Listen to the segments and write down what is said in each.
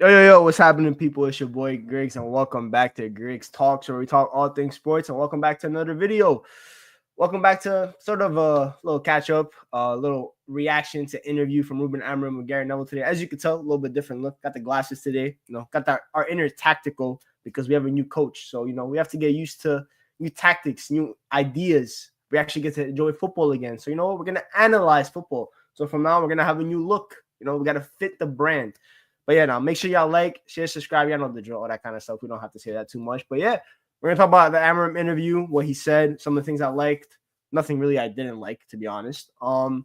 Yo, what's happening, people? It's your boy Griggs, and welcome back to Griggs Talks, where we talk all things sports, and welcome back to another video. Welcome back to sort of a little catch-up, a little reaction to interview from Ruben Amorim with Gary Neville today. As you can tell, a little bit different look. Got the glasses today, got our inner tactical because we have a new coach. So, we have to get used to new tactics, new ideas. We actually get to enjoy football again. So, we're going to analyze football. So from now, we're going to have a new look. We got to fit the brand. But yeah, now make sure y'all like, share, subscribe. Y'all know the drill, all that kind of stuff. We don't have to say that too much. But yeah, we're going to talk about the Amorim interview, what he said, some of the things I liked. Nothing really I didn't like, to be honest. And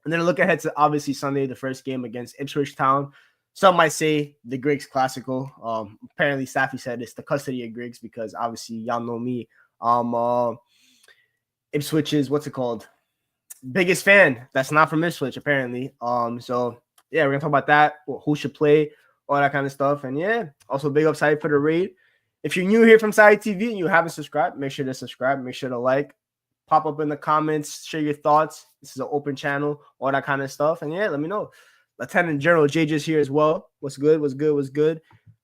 then look ahead to obviously Sunday, the first game against Ipswich Town. Some might say the Griggs Classical. Apparently, Staffy said it's the custody of Griggs because obviously y'all know me. Ipswich is, what's it called? Biggest fan that's not from Ipswich, apparently. So yeah, we're gonna talk about that, who should play, all that kind of stuff. And yeah, also big up Side for the raid. If you're new here from Side TV and you haven't subscribed, make sure to subscribe, make sure to like, pop up in the comments, share your thoughts. This is an open channel, all that kind of stuff. And yeah, let me know. Lieutenant General JJ's here as well. What's good?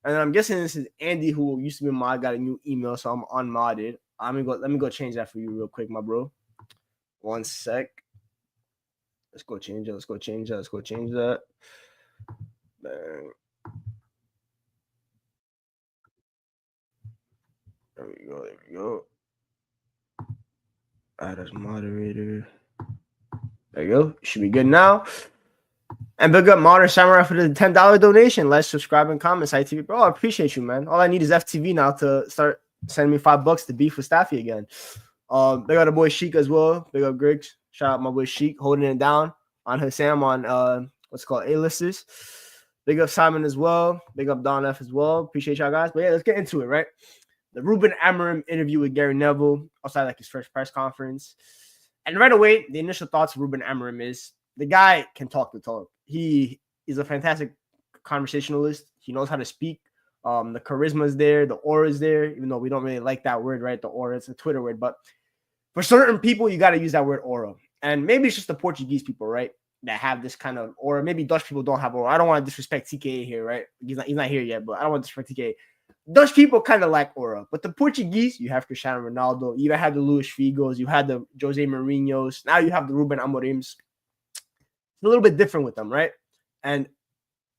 And I'm guessing this is Andy, who used to be mod, got a new email, so I'm unmodded. Let me go change that for you real quick, my bro. One sec. Let's go change that. Bang. There we go. Add as moderator. There you go. Should be good now. And big up Modern Samurai for the $10 donation. Let's subscribe and comment. Side TV, bro. I appreciate you, man. All I need is FTV now to start sending me $5 to beef with Staffy again. Big up the boy Sheik as well. Big up Griggs. Shout out my boy Sheik holding it down on Hassam on what's called A-listers. Big up Simon as well. Big up Don F as well. Appreciate y'all guys. But yeah, let's get into it, right? The Ruben Amorim interview with Gary Neville outside like his first press conference. And right away, the initial thoughts of Ruben Amorim is the guy can talk the talk. He is a fantastic conversationalist. He knows how to speak. The charisma is there. The aura is there, even though we don't really like that word, right? The aura, it's a Twitter word. But for certain people, you got to use that word aura. And maybe it's just the Portuguese people, right, that have this kind of aura. Maybe Dutch people don't have aura. I don't want to disrespect TKA here, right? He's not here yet, but I don't want to disrespect TKA. Dutch people kind of lack aura. But the Portuguese, you have Cristiano Ronaldo. You even had the Luis Figos. You had the Jose Mourinhos. Now you have the Ruben Amorims. It's a little bit different with them, right? And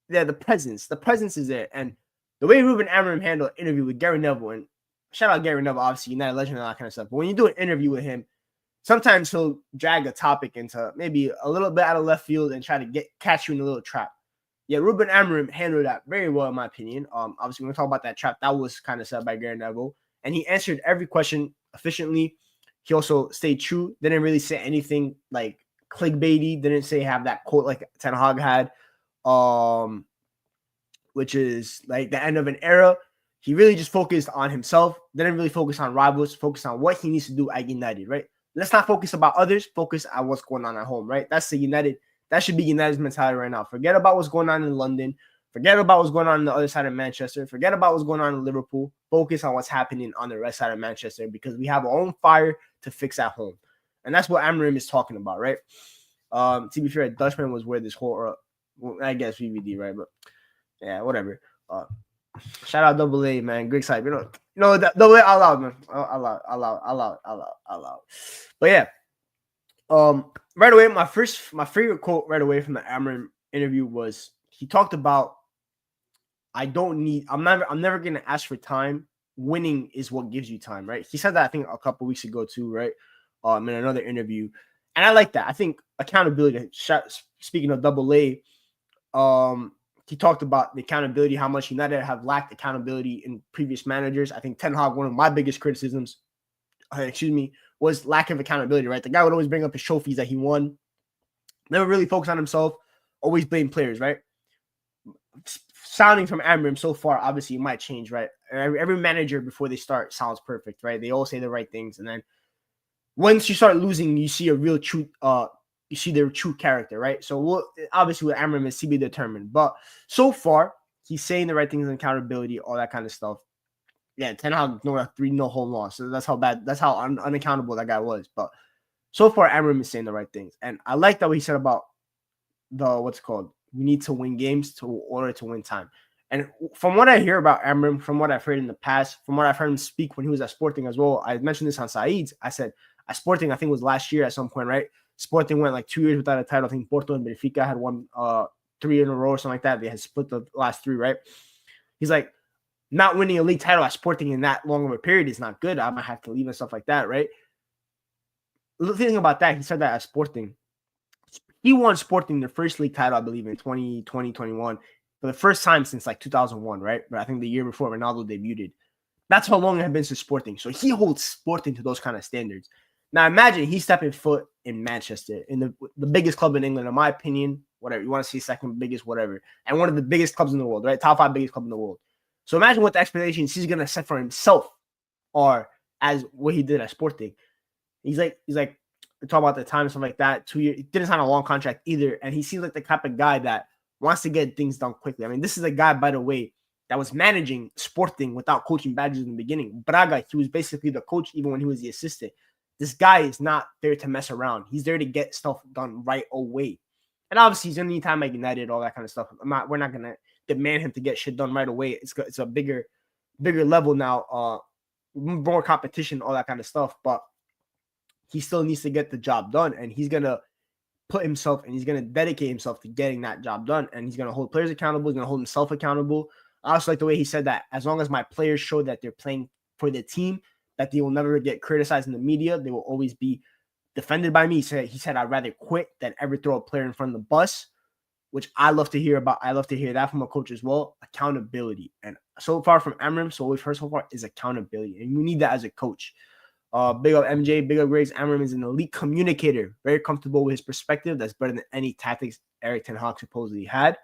yeah, the presence is there. And the way Ruben Amorim handled an interview with Gary Neville, and shout out Gary Neville, obviously, United legend and all that kind of stuff. But when you do an interview with him, sometimes he'll drag a topic into maybe a little bit out of left field and try to catch you in a little trap. Yeah, Ruben Amorim handled that very well, in my opinion. Obviously, we're going to talk about that trap. That was kind of said by Gary Neville. And he answered every question efficiently. He also stayed true. Didn't really say anything like clickbaity. Didn't say have that quote like Ten Hag had, which is like the end of an era. He really just focused on himself. Didn't really focus on rivals. Focused on what he needs to do at United, right? Let's not focus about others. Focus on what's going on at home, right? That's the United. That should be United's mentality right now. Forget about what's going on in London. Forget about what's going on the other side of Manchester. Forget about what's going on in Liverpool. Focus on what's happening on the rest side of Manchester because we have our own fire to fix at home. And that's what Amorim is talking about, right? To be fair, Dutchman was where this whole, I guess VVD, right? But yeah, whatever. Shout out Double A, man. Griggs hype. That Double A all out, man. All out. But yeah. Right away, my favorite quote right away from the Amorim interview was he talked about I'm never gonna ask for time. Winning is what gives you time, right? He said that I think a couple weeks ago too, right? In another interview. And I like that. I think accountability, speaking of Double A, he talked about the accountability, how much United have lacked accountability in previous managers. I think Ten Hag, one of my biggest criticisms, was lack of accountability, right? The guy would always bring up his trophies that he won. Never really focus on himself. Always blame players, right? Sounding from Amorim so far, obviously it might change, right? Every manager before they start sounds perfect, right? They all say the right things. And then once you start losing, you see a real true, you see their true character, right? So obviously with Amorim is to be determined. But so far, he's saying the right things in accountability, all that kind of stuff. Yeah, Ten Hag, 3-0 home loss. So that's how unaccountable that guy was. But so far, Amorim is saying the right things. And I like that what he said about we need to win games in order to win time. And from what I hear about Amorim, from what I've heard in the past, from what I've heard him speak when he was at Sporting as well, I mentioned this on Saeed's. I said at Sporting, I think it was last year at some point, right? Sporting went like 2 years without a title. I think Porto and Benfica had won 3 in a row or something like that. They had split the last 3, right? He's like, not winning a league title at Sporting in that long of a period is not good. I might have to leave and stuff like that, right? The thing about that, he said that at Sporting. He won Sporting their first league title, I believe, in 2021 for the first time since like 2001, right? But I think the year before Ronaldo debuted. That's how long it had been since Sporting. So he holds Sporting to those kind of standards. Now imagine he's stepping foot in Manchester, in the biggest club in England, in my opinion, whatever. You want to say second biggest, whatever. And one of the biggest clubs in the world, right? Top 5 biggest club in the world. So imagine what the expectations he's going to set for himself are as what he did at Sporting. He's like, we talk about the time and stuff like that. 2 years, he didn't sign a long contract either. And he seems like the type of guy that wants to get things done quickly. I mean, this is a guy, by the way, that was managing Sporting without coaching badges in the beginning. Braga, he was basically the coach even when he was the assistant. This guy is not there to mess around. He's there to get stuff done right away. And obviously, he's going to need time at United, all that kind of stuff. We're not going to demand him to get shit done right away. It's a bigger level now, more competition, all that kind of stuff. But he still needs to get the job done, and he's going to put himself and he's going to dedicate himself to getting that job done, and he's going to hold players accountable. He's going to hold himself accountable. I also like the way he said that as long as my players show that they're playing for the team, that they will never get criticized in the media. They will always be defended by me. He said I'd rather quit than ever throw a player in front of the bus, which I love to hear about. I love to hear that from a coach as well. Accountability. And so far from Amorim, so what we've heard so far is accountability. And you need that as a coach. Big up MJ, big up Grace. Amorim is an elite communicator, very comfortable with his perspective. That's better than any tactics Eric Ten Hag supposedly had.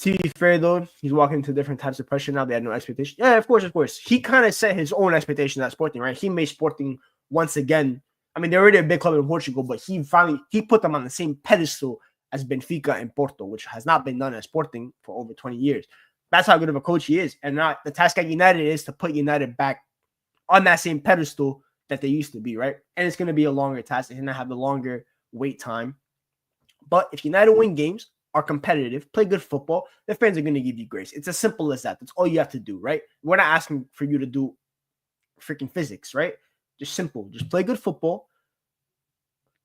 To be fair, though, he's walking into different types of pressure now. They had no expectation. Yeah, of course. He kind of set his own expectations at Sporting, right? He made Sporting once again. I mean, they're already a big club in Portugal, but he put them on the same pedestal as Benfica and Porto, which has not been done at Sporting for over 20 years. That's how good of a coach he is. And now the task at United is to put United back on that same pedestal that they used to be, right? And it's going to be a longer task. They're going to have the longer wait time. But if United win games, are competitive, play good football, the fans are going to give you grace. It's as simple as that. That's all you have to do, right? We're not asking for you to do freaking physics, right? Just simple. Just play good football.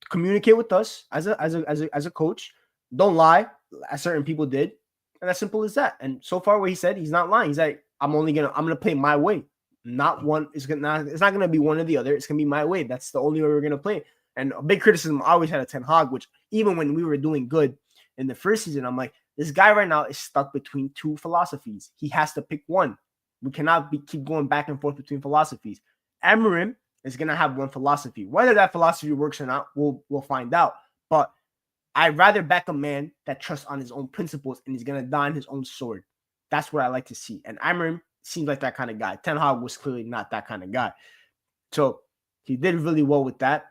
Communicate with us as a coach. Don't lie, as certain people did. And as simple as that. And so far what he said, he's not lying. He's like, I'm gonna play my way. Not one, it's not gonna be one or the other. It's gonna be my way. That's the only way we're gonna play. And a big criticism I always had of Ten Hag, which even when we were doing good in the first season, I'm like, this guy right now is stuck between two philosophies. He has to pick one. We cannot keep going back and forth between philosophies. Amorim is going to have one philosophy. Whether that philosophy works or not, we'll find out. But I'd rather back a man that trusts on his own principles and he's going to die on his own sword. That's what I like to see. And Amorim seems like that kind of guy. Ten Hag was clearly not that kind of guy. So he did really well with that.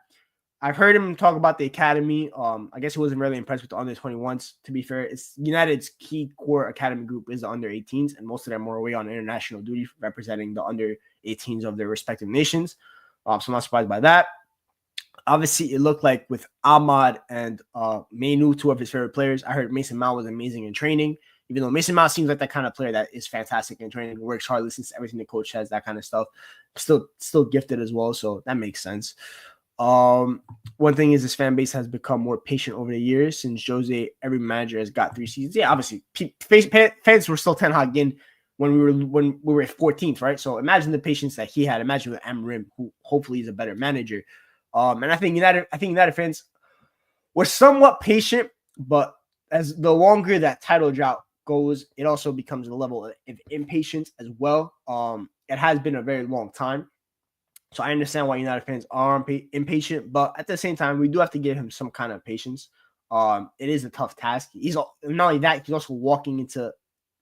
I've heard him talk about the academy. I guess he wasn't really impressed with the under-21s. To be fair, it's United's key core academy group is the under-18s, and most of them are away on international duty representing the under-18s of their respective nations. So I'm not surprised by that. Obviously, it looked like with Ahmad and Mainu, two of his favorite players. I heard Mason Mount was amazing in training, even though Mason Mount seems like that kind of player that is fantastic in training, works hard, listens to everything the coach says, that kind of stuff. Still gifted as well, so that makes sense. One thing is this fan base has become more patient over the years since Jose. Every manager has got 3 seasons. Yeah, obviously, fans were still Ten Hag in when we were 14th, right? So imagine the patience that he had. Imagine with Amorim, who hopefully is a better manager. And I think United fans were somewhat patient, but as the longer that title drought goes, it also becomes a level of impatience as well. It has been a very long time. So I understand why United fans are impatient, but at the same time, we do have to give him some kind of patience. It is a tough task. He's not only that, he's also walking into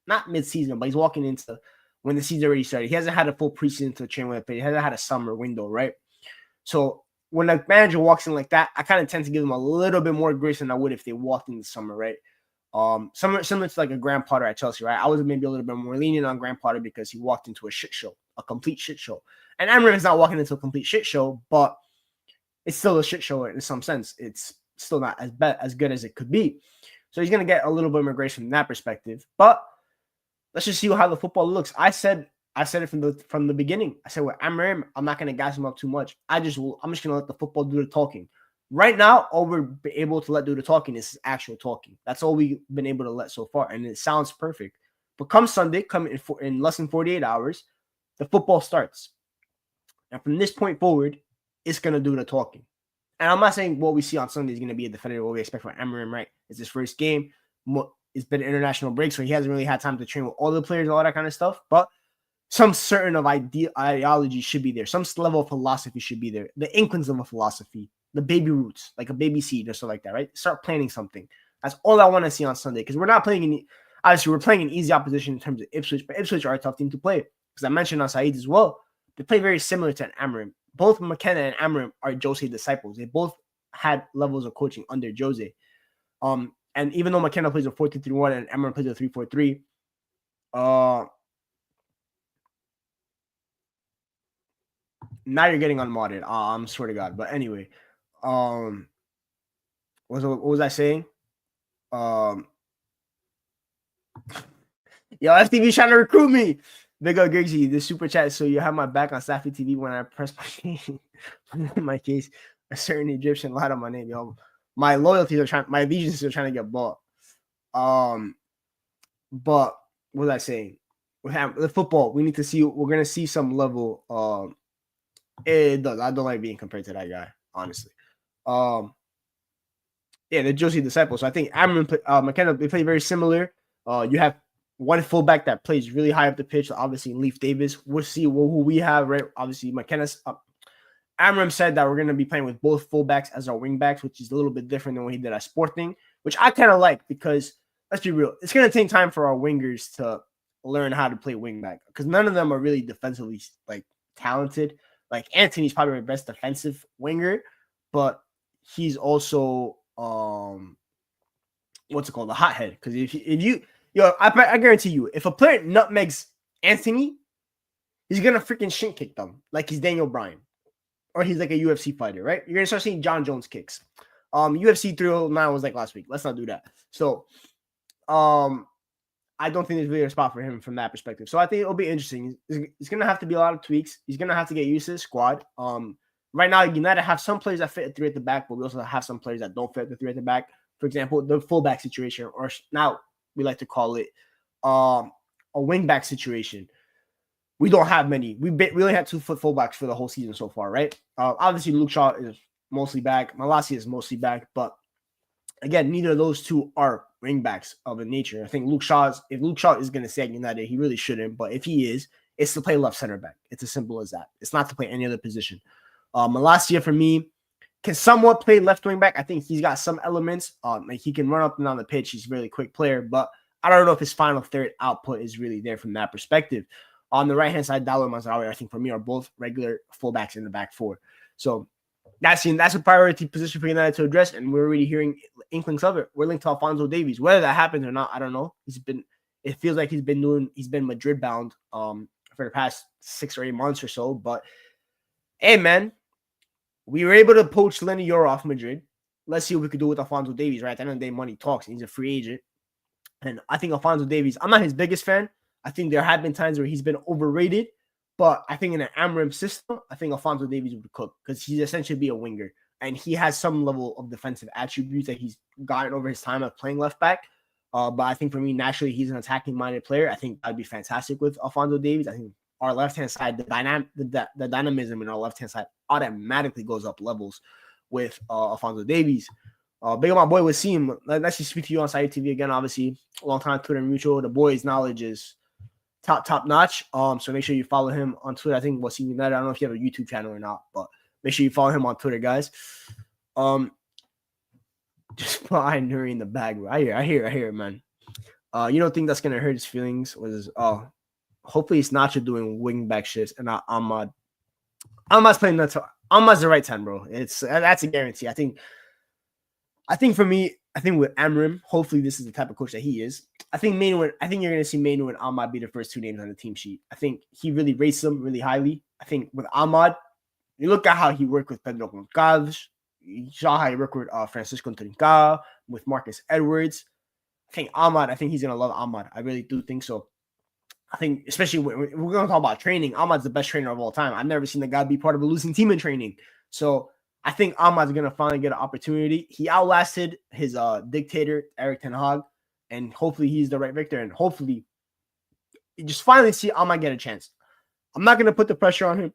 not mid-season, but he's walking into when the season already started. He hasn't had a full preseason to train with it. He hasn't had a summer window, right? So when a manager walks in like that, I kind of tend to give them a little bit more grace than I would if they walked in the summer, right? Similar to like a Graham Potter at Chelsea, right? I was maybe a little bit more lenient on Graham Potter because he walked into a shit show, a complete shit show. And Amorim is not walking into a complete shit show, but it's still a shit show in some sense. It's still not as good as it could be. So he's going to get a little bit more grace from that perspective. But let's just see how the football looks. I said it from the beginning. I said with Amorim, I'm not gonna gas him up too much. I'm just gonna let the football do the talking. Right now, all we're able to let do the talking is actual talking. That's all we've been able to let so far, and it sounds perfect. But come Sunday, in less than 48 hours, the football starts, and from this point forward, it's gonna do the talking. And I'm not saying what we see on Sunday is going to be a definitive what we expect from Amorim, right? It's his first game. It's been an international break, so he hasn't really had time to train with all the players and all that kind of stuff. But some certain of ideology should be there. Some level of philosophy should be there. The inklings of a philosophy, the baby roots, like a baby seed or something like that, right? Start planting something. That's all I want to see on Sunday because we're not playing any. Obviously, we're playing an easy opposition in terms of Ipswich, but Ipswich are a tough team to play because I mentioned on Saeed as well. They play very similar to an Amorim. Both McKenna and Amorim are Jose disciples. They both had levels of coaching under Jose. And even though McKenna plays a 4-2-3-1 and Amorim plays a 3-4-3, now you're getting unmodded. I'm swear to God. But anyway, what was I saying? Yo, FTV trying to recruit me. Big up Gigsy, the super chat. So you have my back on Safi TV when I press my case. A certain Egyptian lied on my name, yo. My allegiances are trying to get bought. But what was I saying? We have the football. We need to see. We're gonna see some level. It does. I don't like being compared to that guy, honestly. Yeah, the Josie disciples. So I think Amorim, McKenna, they play very similar. You have one fullback that plays really high up the pitch, obviously Leaf Davis. We'll see who we have, right? Obviously, McKenna's Amorim said that we're going to be playing with both fullbacks as our wingbacks, which is a little bit different than what he did at Sporting, which I kind of like because, let's be real, it's going to take time for our wingers to learn how to play wingback because none of them are really defensively like talented. Like Anthony's probably our best defensive winger, but he's also what's it called, a hothead. Because if you I guarantee you, if a player nutmegs Anthony, he's gonna freaking shin kick them like he's Daniel Bryan, or he's like a UFC fighter, right? You're gonna start seeing John Jones kicks. UFC 309 was like last week. Let's not do that. So, I don't think there's really a spot for him from that perspective. So I think it'll be interesting. It's gonna have to be a lot of tweaks. He's gonna have to get used to the squad. Right now, United have some players that fit a 3 at the back, but we also have some players that don't fit the 3 at the back. For example, the fullback situation, or now we like to call it a wingback situation. We don't have many. We only had 2 fullbacks for the whole season so far, right? Obviously, Luke Shaw is mostly back. Malacia is mostly back, but again, neither of those two are wingbacks of a nature. I think if Luke Shaw is going to stay at United, he really shouldn't. But if he is, it's to play left center back. It's as simple as that. It's not to play any other position. Malacia, for me, can somewhat play left wing back. I think he's got some elements. Like he can run up and down the pitch. He's a really quick player, but I don't know if his final third output is really there from that perspective. On the right hand side, Dalo and Mazraoui, I think for me, are both regular fullbacks in the back 4. So that's a priority position for United to address, and we're already hearing inklings of it. We're linked to Alphonso Davies. Whether that happens or not, I don't know. It feels like he's been Madrid bound for the past 6 or 8 months or so. But hey, man, we were able to poach Lenny Yoro off Madrid. Let's see what we could do with Alphonso Davies, right? At the end of the day, money talks. He's a free agent. And I think Alphonso Davies, I'm not his biggest fan. I think there have been times where he's been overrated. But I think in an Amorim system, I think Alphonso Davies would cook because he's essentially be a winger. And he has some level of defensive attributes that he's gotten over his time of playing left back. But I think for me, naturally, he's an attacking-minded player. I think that'd be fantastic with Alphonso Davies. I think our left-hand side, the dynamism in our left-hand side automatically goes up levels with Alphonso Davies. Big up my boy Wasim. Let's just speak to you on Saeed TV again. Obviously, a long time Twitter mutual. The boy's knowledge is top notch. So make sure you follow him on Twitter. I think Wasim United. I don't know if you have a YouTube channel or not, but make sure you follow him on Twitter, guys. Just put Nuri in the bag. I hear it, man. You don't think that's gonna hurt his feelings? Hopefully it's Nacho doing wing back shifts and not Ahmad. Ahmad's playing that. Ahmad's the right 10, bro. That's a guarantee. I think for me, I think with Amorim, hopefully this is the type of coach that he is. I think you're gonna see Mainu and Ahmad be the first 2 names on the team sheet. I think he really rates them really highly. I think with Ahmad, you look at how he worked with Pedro Goncalves. You saw how he worked with Francisco Trincao, with Marcus Edwards. I think he's going to love Ahmad. I really do think so. I think, especially when we're going to talk about training, Ahmad's the best trainer of all time. I've never seen the guy be part of a losing team in training. So I think Ahmad's going to finally get an opportunity. He outlasted his dictator, Eric Ten Hag, and hopefully he's the right victor. And hopefully you just finally see Ahmad get a chance. I'm not going to put the pressure on him.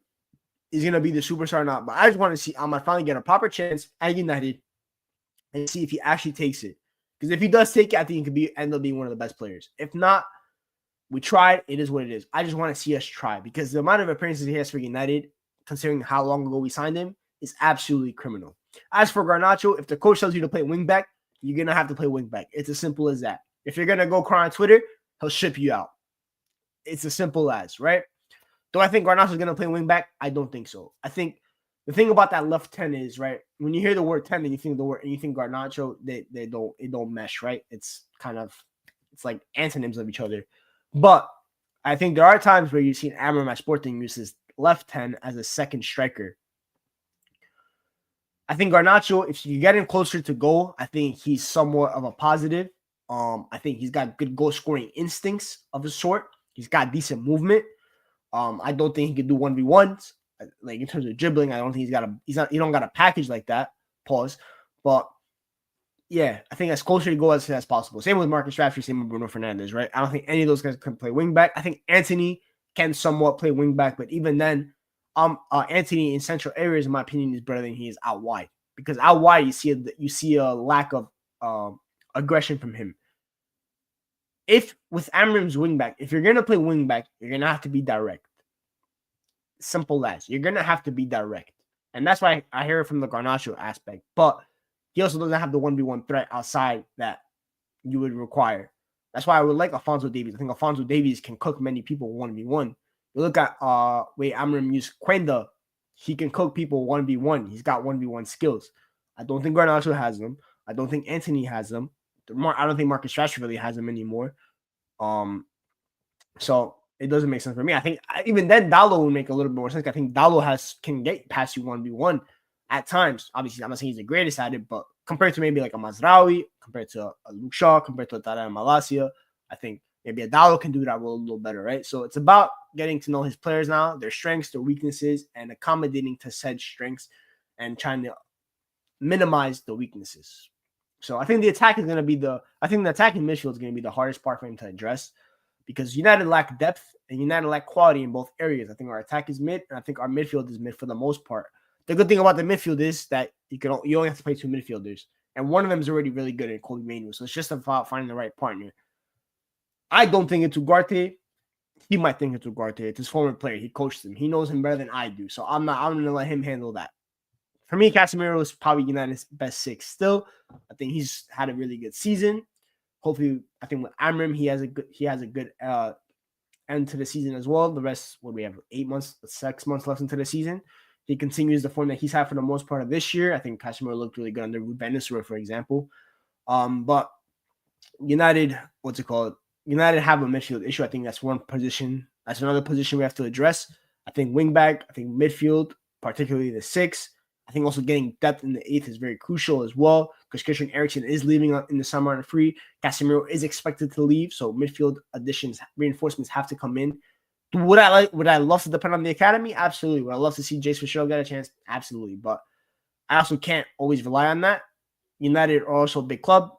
He's going to be the superstar or not, but I just want to see Ahmad finally get a proper chance at United and see if he actually takes it. Because if he does take it, I think he could end up being one of the best players. If not, we tried. It is what it is. I just want to see us try because the amount of appearances he has for United, considering how long ago we signed him, is absolutely criminal. As for Garnacho, if the coach tells you to play wingback, you're going to have to play wingback. It's as simple as that. If you're going to go cry on Twitter, he'll ship you out. It's as simple as, right? Do I think Garnacho is going to play wingback? I don't think so. I think the thing about that left 10 is, right, when you hear the word 10 and you think Garnacho, they don't mesh, right? It's like antonyms of each other. But I think there are times where you've seen Amorim at Sporting use his left 10 as a second striker. I think Garnacho, if you get him closer to goal, I think he's somewhat of a positive. I think he's got good goal scoring instincts of a sort. He's got decent movement. I don't think he can do 1v1s. Like in terms of dribbling, I don't think he don't got a package like that. Pause. But yeah, I think as closer to goal as possible. Same with Marcus Rashford, same with Bruno Fernandes, right? I don't think any of those guys can play wingback. I think Antony can somewhat play wingback, but even then, Antony in central areas, in my opinion, is better than he is out wide. Because out wide, you see a lack of aggression from him. If with Amorim's wingback, if you're gonna play wingback, you're gonna have to be direct. Simple as you're gonna have to be direct, and that's why I hear it from the Garnacho aspect. But he also doesn't have the 1v1 threat outside that you would require. That's why I would like Alphonso Davies. I think Alphonso Davies can cook many people 1v1. You look at way Amorim used Quenda, he can cook people 1v1. He's got 1v1 skills. I don't think Garnacho has them. I don't think Antony has them. I don't think Marcus Rashford really has them anymore. So it doesn't make sense for me. I think even then Dalot would make a little bit more sense. I think Dalot can get past you 1v1 at times. Obviously, I'm not saying he's the greatest at it, but compared to maybe like a Mazraoui, compared to a Luke Shaw, compared to a Tarek Malacia, I think maybe a Dalot can do that role a little better, right? So it's about getting to know his players now, their strengths, their weaknesses, and accommodating to said strengths and trying to minimize the weaknesses. So I think the attacking midfield is going to be the hardest part for him to address because United lack depth and United lack quality in both areas. I think our attack is mid, and I think our midfield is mid for the most part. The good thing about the midfield is that you only have to play two midfielders, and one of them is already really good at Kobe Manu. So it's just about finding the right partner. I don't think it's Ugarte. He might think it's Ugarte. It's his former player. He coached him. He knows him better than I do. So I'm going to let him handle that. For me, Casemiro is probably United's best six still. I think he's had a really good season. Hopefully, I think with Amorim, he has a good end to the season as well. The rest, we have 6 months left into the season. He continues the form that he's had for the most part of this year. I think Casemiro looked really good under Ruben Amorim, for example. But United, United have a midfield issue. I think that's one position. That's another position we have to address. I think wingback, I think midfield, particularly the 6. I think also getting depth in the 8th is very crucial as well because Christian Eriksen is leaving in the summer on free. Casemiro is expected to leave, so midfield additions, reinforcements have to come in. Would I love to depend on the academy? Absolutely. Would I love to see Jace Fischel get a chance? Absolutely. But I also can't always rely on that. United are also a big club,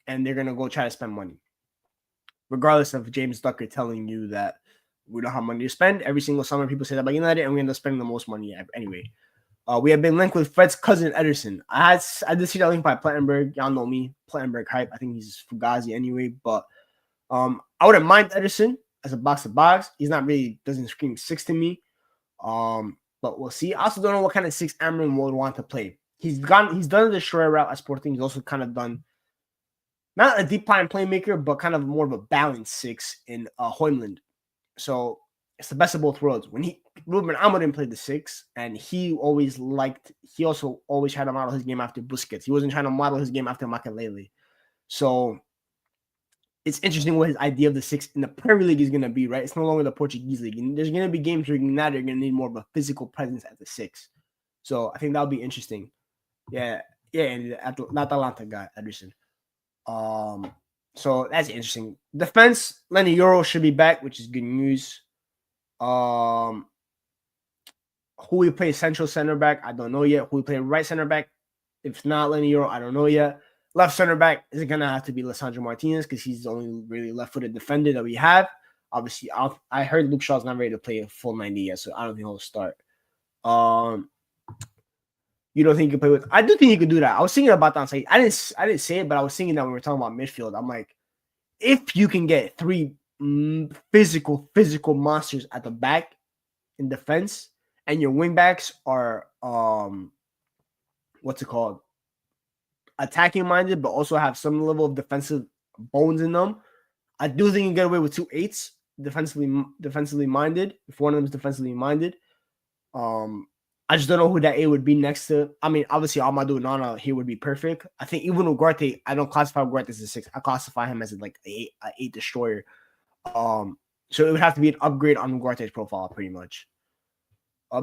and they're going to go try to spend money. Regardless of James Ducker telling you that we don't have money to spend, every single summer people say that about United, and we end up spending the most money anyway. We have been linked with Fred's cousin, Ederson. I did see that link by Plettenberg. Y'all know me. Plettenberg hype. I think he's Fugazi anyway. But I wouldn't mind Ederson as a box-to-box. He's not really, doesn't scream 6 to me. But we'll see. I also don't know what kind of 6 Amorim would want to play. He's done the destroyer route at Sporting. He's also kind of done, not a deep line playmaker, but kind of more of a balanced 6 in Hoyland. So it's the best of both worlds. When Ruben Amorim played the 6, and he also always tried to model his game after Busquets. He wasn't trying to model his game after Makelele. So it's interesting what his idea of the 6 in the Premier League is going to be, right? It's no longer the Portuguese league. And there's going to be games where United are going to need more of a physical presence at the 6. So I think that'll be interesting. Yeah, and the Atalanta guy, Ederson. So that's interesting. Defense, Lenny Euro should be back, which is good news. Who we play central center back, I don't know yet. Who we play right center back, if it's not Lenny Euro, I don't know yet. Left center back is going to have to be Lisandro Martinez because he's the only really left-footed defender that we have. Obviously, I heard Luke Shaw's not ready to play a full 90 yet, so I don't think he'll start. You don't think you can play with? I do think you could do that. I was thinking about that. Like, I didn't say it, but I was thinking that when we were talking about midfield. I'm like, if you can get three physical monsters at the back in defense, and your wingbacks are what's it called? Attacking minded, but also have some level of defensive bones in them. I do think you can get away with 2 8s defensively minded. If one of them is defensively minded, I just don't know who that 8 would be next to. I mean, obviously, Amadou and Nana here would be perfect. I think even Ugarte, I don't classify Ugarte as a 6. I classify him as like an 8 destroyer. So it would have to be an upgrade on Ugarte's profile, pretty much.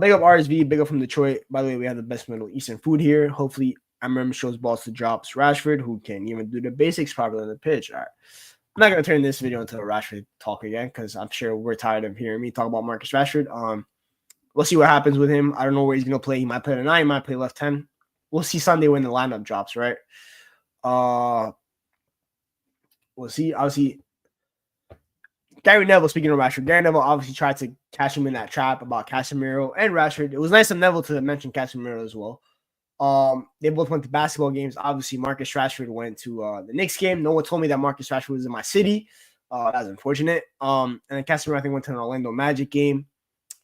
Big up RSV, big up from Detroit. By the way, we have the best Middle Eastern food here. Hopefully, Amorim shows balls to drops Rashford, who can even do the basics properly on the pitch. All right. I'm not going to turn this video into a Rashford talk again because I'm sure we're tired of hearing me talk about Marcus Rashford. We'll see what happens with him. I don't know where he's going to play. He might play the 9, he might play left 10. We'll see Sunday when the lineup drops, right? We'll see. Obviously, Gary Neville, speaking of Rashford, Gary Neville obviously tried to catch him in that trap about Casemiro and Rashford. It was nice of Neville to mention Casemiro as well. They both went to basketball games. Obviously, Marcus Rashford went to the Knicks game. No one told me that Marcus Rashford was in my city. That was unfortunate. And then Casemiro, I think, went to an Orlando Magic game.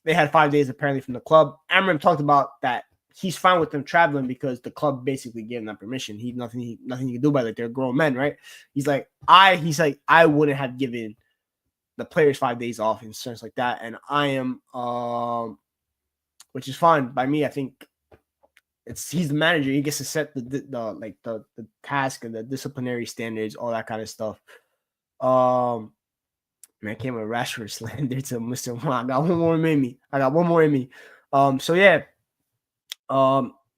They had 5 days apparently from the club. Amorim talked about that he's fine with them traveling because the club basically gave them permission. Nothing he can do about it. They're grown men, right? He's like, I wouldn't have given the players 5 days off and stuff like that. And I am, which is fine by me. I think he's the manager. He gets to set the task and the disciplinary standards, all that kind of stuff. Man, I came with Rashford slander to Mr. Juan. I got one more in me. So yeah.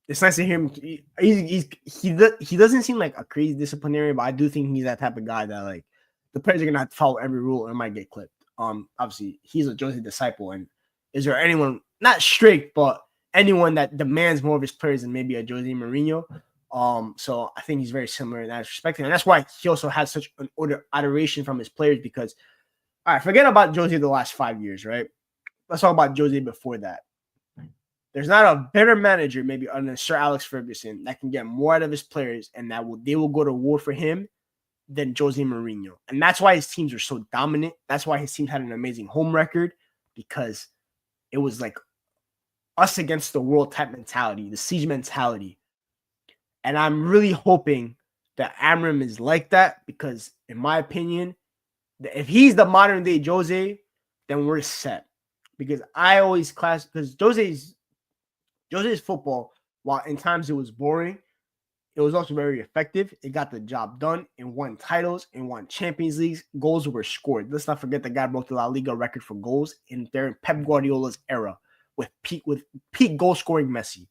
It's nice to hear him. He doesn't seem like a crazy disciplinarian, but I do think he's that type of guy that like the players are gonna have to follow every rule and might get clipped. Obviously he's a Jose disciple, and is there anyone not strict, but anyone that demands more of his players than maybe a Jose Mourinho? So I think he's very similar in that respect, and that's why he also has such an adoration from his players. Because, all right, forget about Jose the last 5 years, right? Let's talk about Jose before that. There's not a better manager, maybe other than Sir Alex Ferguson, that can get more out of his players and they will go to war for him than Jose Mourinho. And that's why his teams are so dominant. That's why his team had an amazing home record, because it was like us against the world type mentality, the siege mentality. And I'm really hoping that Amorim is like that, because in my opinion, if he's the modern day Jose, then we're set. Because I always because Jose's football, while in times it was boring, it was also very effective. It got the job done. It won titles. It won Champions Leagues. Goals were scored. Let's not forget the guy broke the La Liga record for goals in Pep Guardiola's era with peak goal scoring Messi.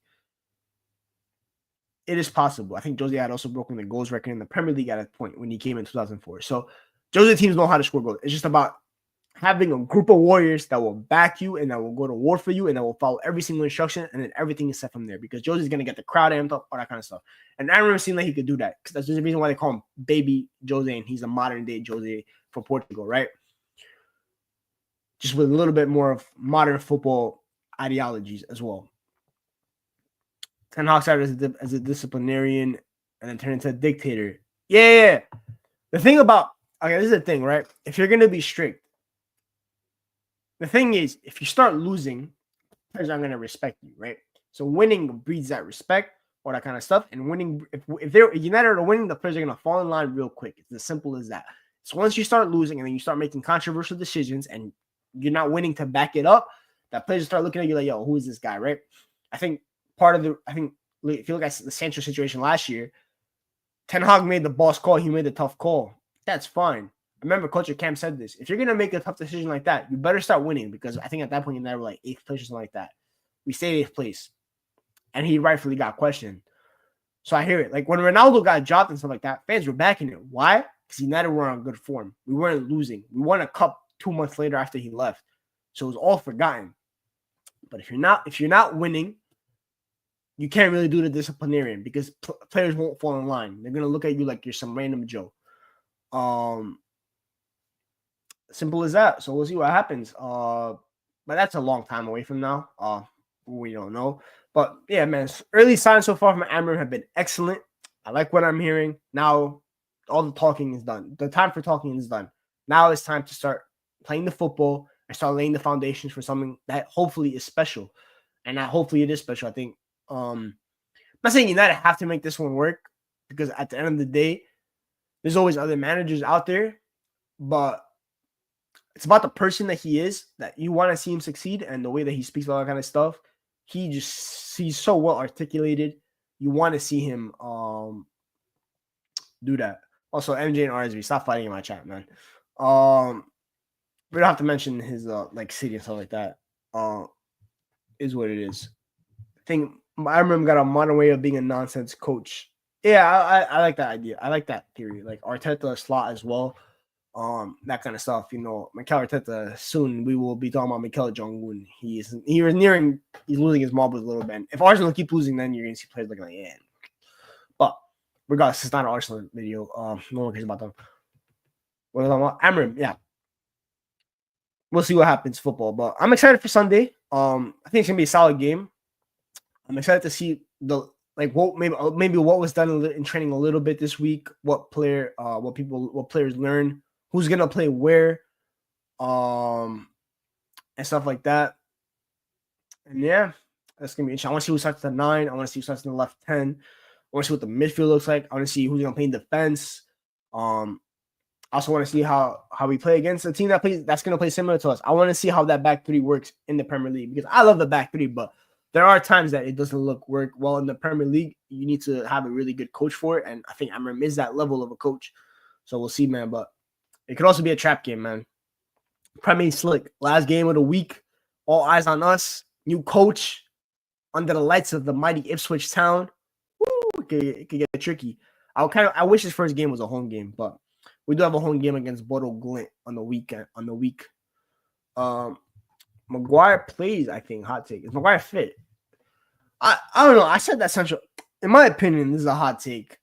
It is possible. I think Jose had also broken the goals record in the Premier League at a point when he came in 2004. So Jose teams know how to score goals. It's just about having a group of warriors that will back you and that will go to war for you and that will follow every single instruction, and then everything is set from there, because Jose's going to get the crowd amped up, all that kind of stuff. And Amorim seemed like he could do that, because that's the reason why they call him Baby Jose, and he's a modern day Jose from Portugal, right? Just with a little bit more of modern football ideologies as well. Ten Hag started as a disciplinarian and then turned into a dictator. Yeah. The thing about, okay, this is the thing, right? If you're going to be strict, the thing is, if you start losing, players aren't going to respect you, right? So winning breeds that respect, all that kind of stuff. And winning, if they're United are winning, the players are going to fall in line real quick. It's as simple as that. So once you start losing and then you start making controversial decisions and you're not winning to back it up, that players start looking at you like, yo, who is this guy, right? I think if you look at the Sancho situation last year, Ten Hag made the boss call. He made the tough call. That's fine. I remember Coach Cam said this. If you're going to make a tough decision like that, you better start winning, because I think at that point United were like 8th place or something like that. We stayed 8th place. And he rightfully got questioned. So I hear it. Like when Ronaldo got dropped and stuff like that, fans were backing it. Why? because United were on good form. We weren't losing. We won a cup 2 months later after he left. So it was all forgotten. But if you're not winning, you can't really do the disciplinarian because players won't fall in line. They're gonna look at you like you're some random Joe. Simple as that. So we'll see what happens. But that's a long time away from now. We don't know. But yeah, man, early signs so far from Amorim have been excellent. I like what I'm hearing. Now all the talking is done. The time for talking is done. Now it's time to start playing the football and start laying the foundations for something that hopefully is special. And that hopefully it is special. I think I'm not saying United have to make this one work because at the end of the day, there's always other managers out there, but it's about the person that he is, that you want to see him succeed, and the way that he speaks all that kind of stuff. He's so well articulated. You want to see him do that. Also, MJ and RSV, stop fighting in my chat, man. We don't have to mention his like city and stuff like that. Is what it is. I think I remember got a modern way of being a nonsense coach. Yeah, I like that idea. I like that theory. Like Arteta slot as well. That kind of stuff. Mikel Arteta. Soon we will be talking about Mikel Jong-un. He's losing his marbles a little bit. If Arsenal keep losing, then you're gonna see players looking like yeah. But regardless, it's not an Arsenal video. No one cares about them. What was I talking about? Amorim, yeah. We'll see what happens football, but I'm excited for Sunday. I think it's gonna be a solid game. I'm excited to see maybe what was done in training a little bit this week. What players learn, who's gonna play where, and stuff like that. And yeah, that's gonna be interesting. I want to see who starts at the 9. I want to see who starts in the left 10. I want to see what the midfield looks like. I want to see who's gonna play in defense. I also want to see how we play against a team that's going to play similar to us. I want to see how that back three works in the Premier League because I love the back three, but there are times that it doesn't work well in the Premier League. You need to have a really good coach for it, and I think Amorim is that level of a coach. So we'll see, man. But it could also be a trap game, man. Premier Slick, last game of the week, all eyes on us. New coach under the lights of the mighty Ipswich Town. Woo, it could get tricky. I wish his first game was a home game, but we do have a home game against Bodo Glint on the week. Maguire plays, I think. Hot take. Is Maguire fit? I don't know. I said that central. In my opinion, this is a hot take.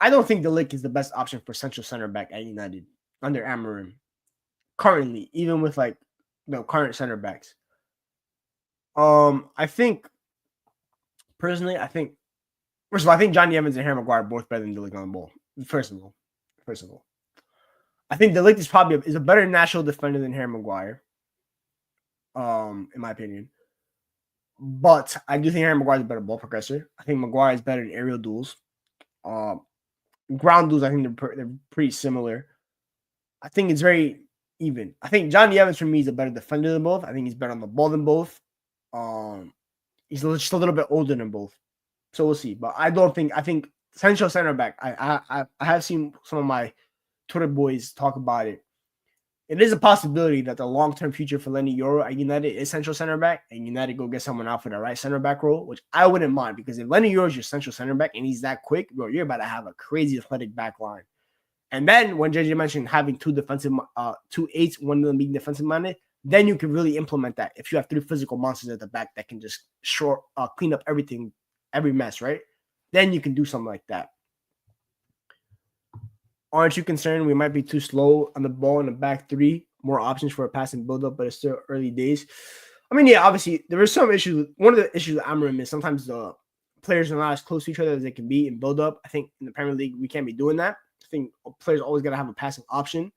I don't think De Ligt is the best option for central center back at United under Amorim. Currently, even with current center backs. I think personally, first of all, I think Johnny Evans and Harry Maguire are both better than De Ligt on the ball. First of all, I think De Ligt is probably a better natural defender than Harry Maguire. In my opinion. But I do think Harry Maguire is a better ball progressor. I think Maguire is better in aerial duels. Ground duels, I think they're pretty similar. I think it's very even. I think Johnny Evans for me is a better defender than both. I think he's better on the ball than both. He's just a little bit older than both. So we'll see. But I think central center back. I have seen some of my Twitter boys talk about it. It is a possibility that the long-term future for Lenny Yoro at United is central center back, and United go get someone out for the right center back role, which I wouldn't mind because if Lenny Yoro is your central center back and he's that quick, bro, you're about to have a crazy athletic back line. And then when JJ mentioned having two eights, one of them being defensive minded, then you can really implement that. If you have 3 physical monsters at the back that can just clean up everything, every mess, right? Then you can do something like that. Aren't you concerned we might be too slow on the ball in the back 3? More options for a passing build-up, but it's still early days. I mean, yeah, obviously, there are some issues. One of the issues with Amorim is sometimes the players are not as close to each other as they can be in build-up. I think in the Premier League, we can't be doing that. I think players always got to have a passing option.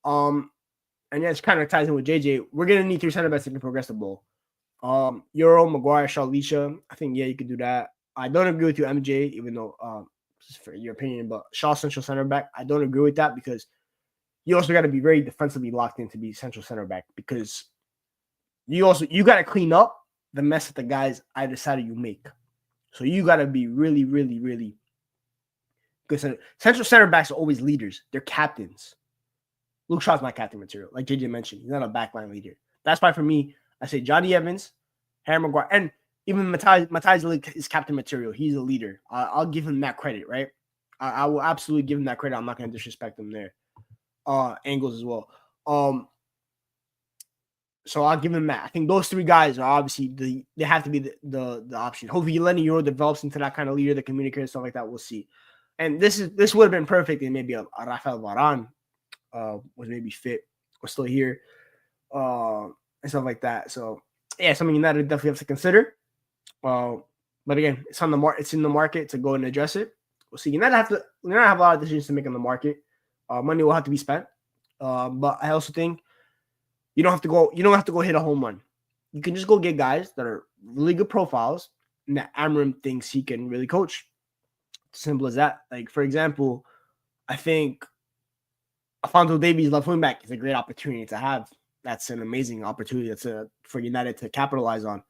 And yeah, it's kind of ties in with JJ. We're going to need 3 center backs that can progress the ball. Euro, Maguire, Shaw, I think, yeah, you could do that. I don't agree with you, MJ, even though for your opinion, but Shaw central center back, I don't agree with that because you also got to be very defensively locked in to be central center back because you got to clean up the mess that the guys either side of you make. So you got to be really, really, really good. Central center backs are always leaders. They're captains. Luke Shaw's my captain material, like JJ mentioned. He's not a backline leader. That's why for me, I say Johnny Evans, Harry Maguire, and even Matthijs de Ligt is captain material. He's a leader. I'll give him that credit, right? I will absolutely give him that credit. I'm not going to disrespect him there. Angles as well. So I'll give him that. I think those three guys are obviously they have to be the option. Hopefully, Lenny Euro develops into that kind of leader, the communicator, stuff like that. We'll see. And this would have been perfect. And maybe a Rafael Varane was maybe fit or still here, and stuff like that. So yeah, something United definitely have to consider. But again, it's on the it's in the market to go and address it. We'll see. United have a lot of decisions to make in the market. Money will have to be spent. But I also think you don't have to go hit a home run. You can just go get guys that are really good profiles and that Amorim thinks he can really coach. It's simple as that. Like, for example, I think Alphonso Davies left wing back is a great opportunity to have. That's an amazing opportunity for United to capitalize on.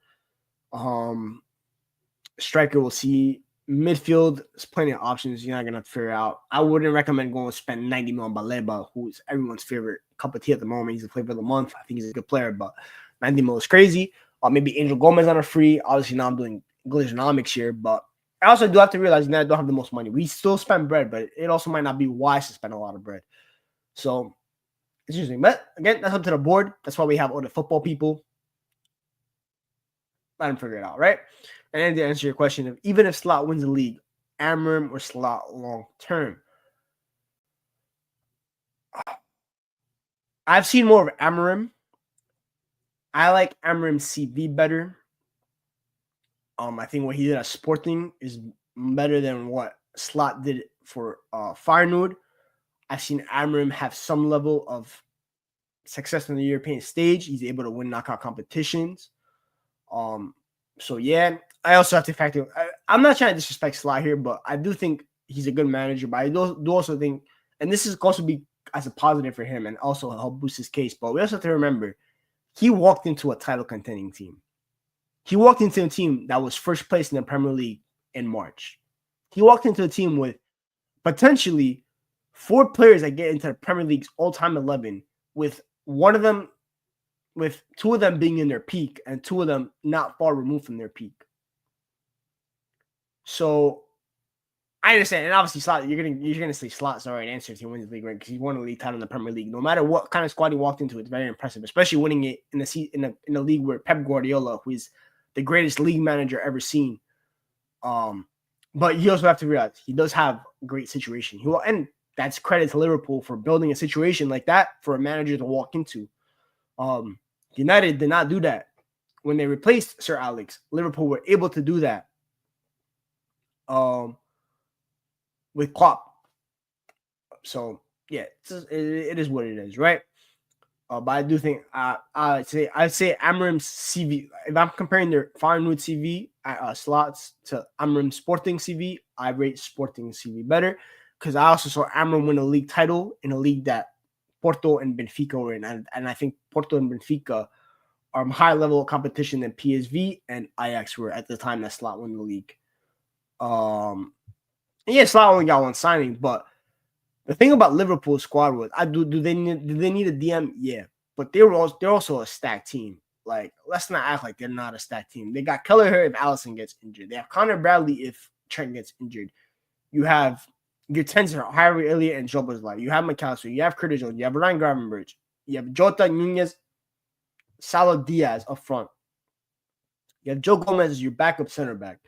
Striker, we'll see. Midfield, there's plenty of options you're not going to figure out. I wouldn't recommend going to spend 90 million on Baleba, who's everyone's favorite cup of tea at the moment. He's the flavor of the month. I think he's a good player, but 90 million is crazy. Maybe Angel Gomez on a free. Obviously, now I'm doing Glitchonomics here, but I also do have to realize United don't have the most money. We still spend bread, but it also might not be wise to spend a lot of bread. So it's interesting. But again, that's up to the board. That's why we have all the football people. Let them figure it out, right? And then to answer your question, even if Slot wins the league, Amorim or Slot long term, I've seen more of Amorim. I like Amorim's CV better. I think what he did at Sporting is better than what Slot did for Feyenoord. I've seen Amorim have some level of success on the European stage. He's able to win knockout competitions. So yeah, I also have to factor. I'm not trying to disrespect Slot here, but I do think he's a good manager. But I do also think, and this is also be as a positive for him and also help boost his case. But we also have to remember, he walked into a title contending team. He walked into a team that was first place in the Premier League in March. He walked into a team with potentially 4 players that get into the Premier League's all-time 11, with 2 of them being in their peak and 2 of them not far removed from their peak. So I understand, and obviously Slot, you're gonna say Slot's the right answer if he wins the league, right? Because he won a league title in the Premier League. No matter what kind of squad he walked into, it's very impressive, especially winning it in the league where Pep Guardiola, who is the greatest league manager ever seen. But you also have to realize he does have a great situation. And that's credit to Liverpool for building a situation like that for a manager to walk into. United did not do that. When they replaced Sir Alex, Liverpool were able to do that with Klopp. So, yeah, it is what it is, right? But I do think I'd say Amorim's CV. If I'm comparing their Feyenoord CV Slots to Amorim's Sporting CV, I rate Sporting CV better because I also saw Amorim win a league title in a league that Porto and Benfica were in, and I think Porto and Benfica are higher level of competition than PSV and Ajax were at the time that Slot won the league. Yeah, Slot only got one signing, but the thing about Liverpool's squad was, do they need a DM? Yeah, but they're also a stacked team. Like, let's not act like they're not a stacked team. They got Kelleher if Alisson gets injured. They have Connor Bradley if Trent gets injured. You have your tens are Harry Elliott and Szoboszlai. You have McAllister. You have Curtis Jones. You have Ryan Gravenberch. You have Jota, Nunez, Salah, Diaz up front. You have Joe Gomez as your backup center back.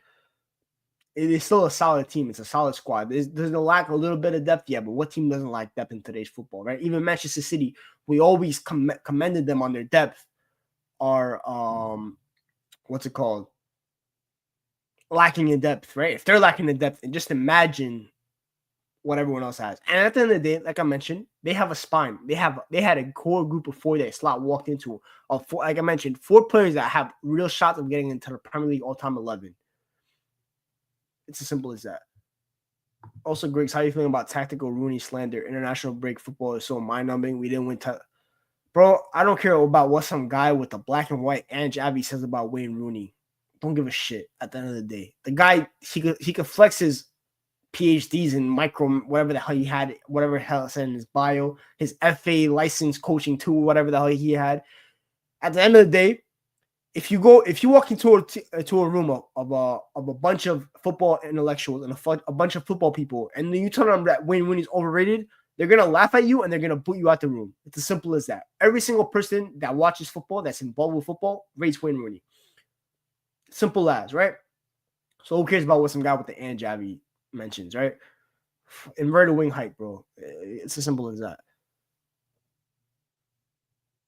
It is still a solid team. It's a solid squad. There's no lack a little bit of depth, yeah, but what team doesn't like depth in today's football, right? Even Manchester City, we always commended them on their depth, are what's it called? Lacking in depth, right? If they're lacking in depth, and just imagine what everyone else has. And at the end of the day, like I mentioned, they have a spine. They had a core group of 4 that Slot walked into. Like I mentioned, 4 players that have real shots of getting into the Premier League all-time 11. It's as simple as that. Also, Griggs, how are you feeling about tactical Rooney slander? International break football is so mind-numbing. We didn't win. Bro, I don't care about what some guy with a black and white Ange Abbey says about Wayne Rooney. Don't give a shit at the end of the day. The guy, he could flex his PhDs in whatever the hell he had, whatever the hell it said in his bio, his FA license coaching too, whatever the hell he had. At the end of the day, if you walk into a room of a bunch of football intellectuals and a bunch of football people, and then you tell them that Wayne Rooney is overrated, they're gonna laugh at you and they're gonna boot you out the room. It's as simple as that. Every single person that watches football, that's involved with football, rates Wayne Rooney. Simple as, right? So who cares about what some guy with the Anjavi mentions, right? Inverted wing height, bro. It's as simple as that.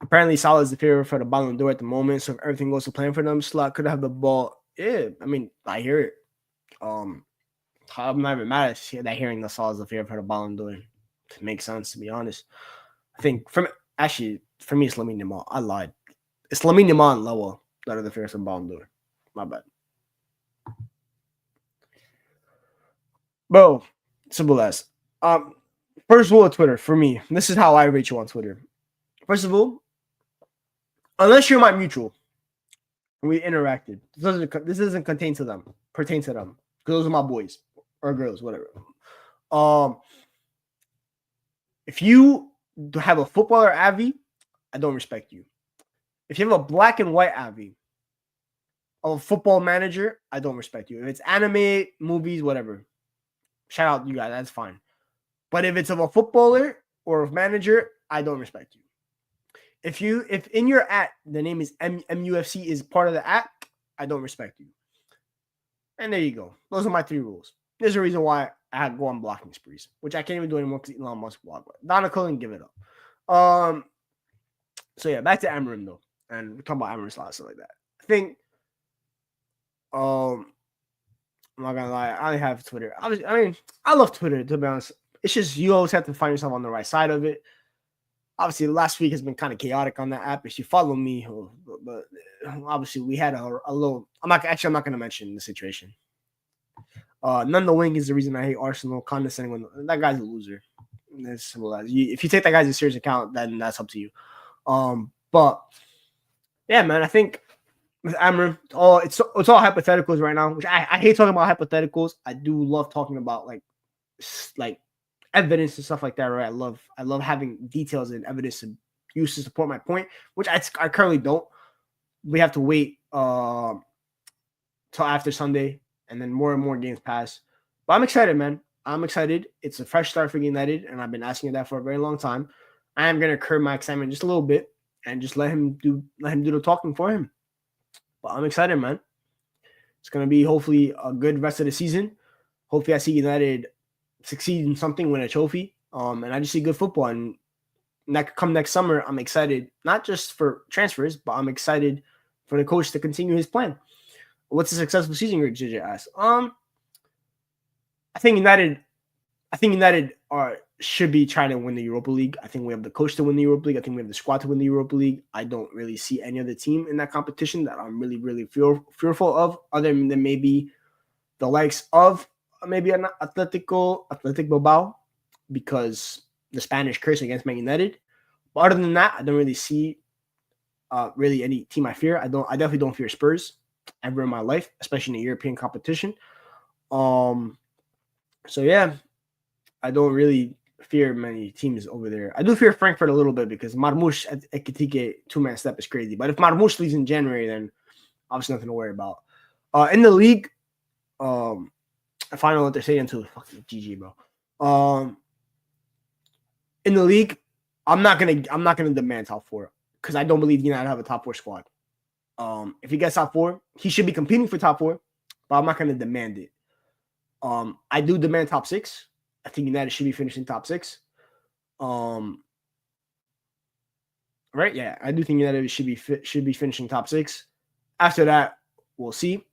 Apparently, Salah is the favorite for the Ballon d'Or at the moment. So if everything goes to plan for them, Salah could have the ball. Yeah, I mean, I hear it. I'm not even mad at hearing that Salah is the favorite for the Ballon d'Or. It makes sense, to be honest. I think for me, it's Lamine Yamal. I lied. It's Lamine Yamal and Lowell that are the favorites for the Ballon d'Or. My bad. Bro, simple as. First rule of Twitter for me. This is how I rate you on Twitter. First of all, unless you're my mutual, we interacted. This doesn't pertain to them. Because those are my boys or girls, whatever. If you have a footballer Avi, I don't respect you. If you have a black and white Avi of a football manager, I don't respect you. If it's anime, movies, whatever, shout out you guys, that's fine. But if it's of a footballer or a manager, I don't respect you. If in your app the name is MUFC is part of the app, I don't respect you. And there you go. Those are my 3 rules. There's a reason why I go on blocking sprees, which I can't even do anymore because Elon Musk blocked. Donna couldn't give it up. So yeah, back to Amorim though, and we're talking about Amorim slots stuff like that. I think, I'm not gonna lie, I have Twitter. I love Twitter, to be honest. It's just you always have to find yourself on the right side of it. Obviously, last week has been kind of chaotic on that app. If you follow me, but obviously we had a little. I'm not going to mention the situation. None the wing is the reason I hate Arsenal. Condescending when that guy's a loser. That's simple as. If you take that guy as a serious account, then that's up to you. But yeah, man, I think with Amorim, it's all hypotheticals right now, which I hate talking about hypotheticals. I do love talking about like evidence and stuff like that, right? I love having details and evidence to use to support my point, which I currently don't. We have to wait till after Sunday, and then more and more games pass. But I'm excited, man. I'm excited. It's a fresh start for United, and I've been asking that for a very long time. I am gonna curb my excitement just a little bit and just let him do the talking for him. But I'm excited, man. It's gonna be hopefully a good rest of the season. Hopefully, I see United succeed in something, win a trophy. And I just see good football. And come next summer, I'm excited, not just for transfers, but I'm excited for the coach to continue his plan. What's a successful season, JJ asked? I think United should be trying to win the Europa League. I think we have the coach to win the Europa League. I think we have the squad to win the Europa League. I don't really see any other team in that competition that I'm really, really fearful of, other than maybe the likes of maybe an Athletic Bilbao, because the Spanish curse against Man United. But other than that, I don't really see really any team I fear. I definitely don't fear Spurs ever in my life, especially in a European competition. So yeah, I don't really fear many teams over there. I do fear Frankfurt a little bit because Marmoush at Ekitike 2-man step is crazy. But if Marmoush leaves in January, then obviously nothing to worry about. In the league, I find out what they're saying too. Fucking GG, bro. In the league, I'm not gonna demand top 4 because I don't believe United have a top 4 squad. If he gets top 4, he should be competing for top 4, but I'm not gonna demand it. I do demand top 6. I think United should be finishing top 6. Right? Yeah, I do think United should be finishing top 6. After that, we'll see.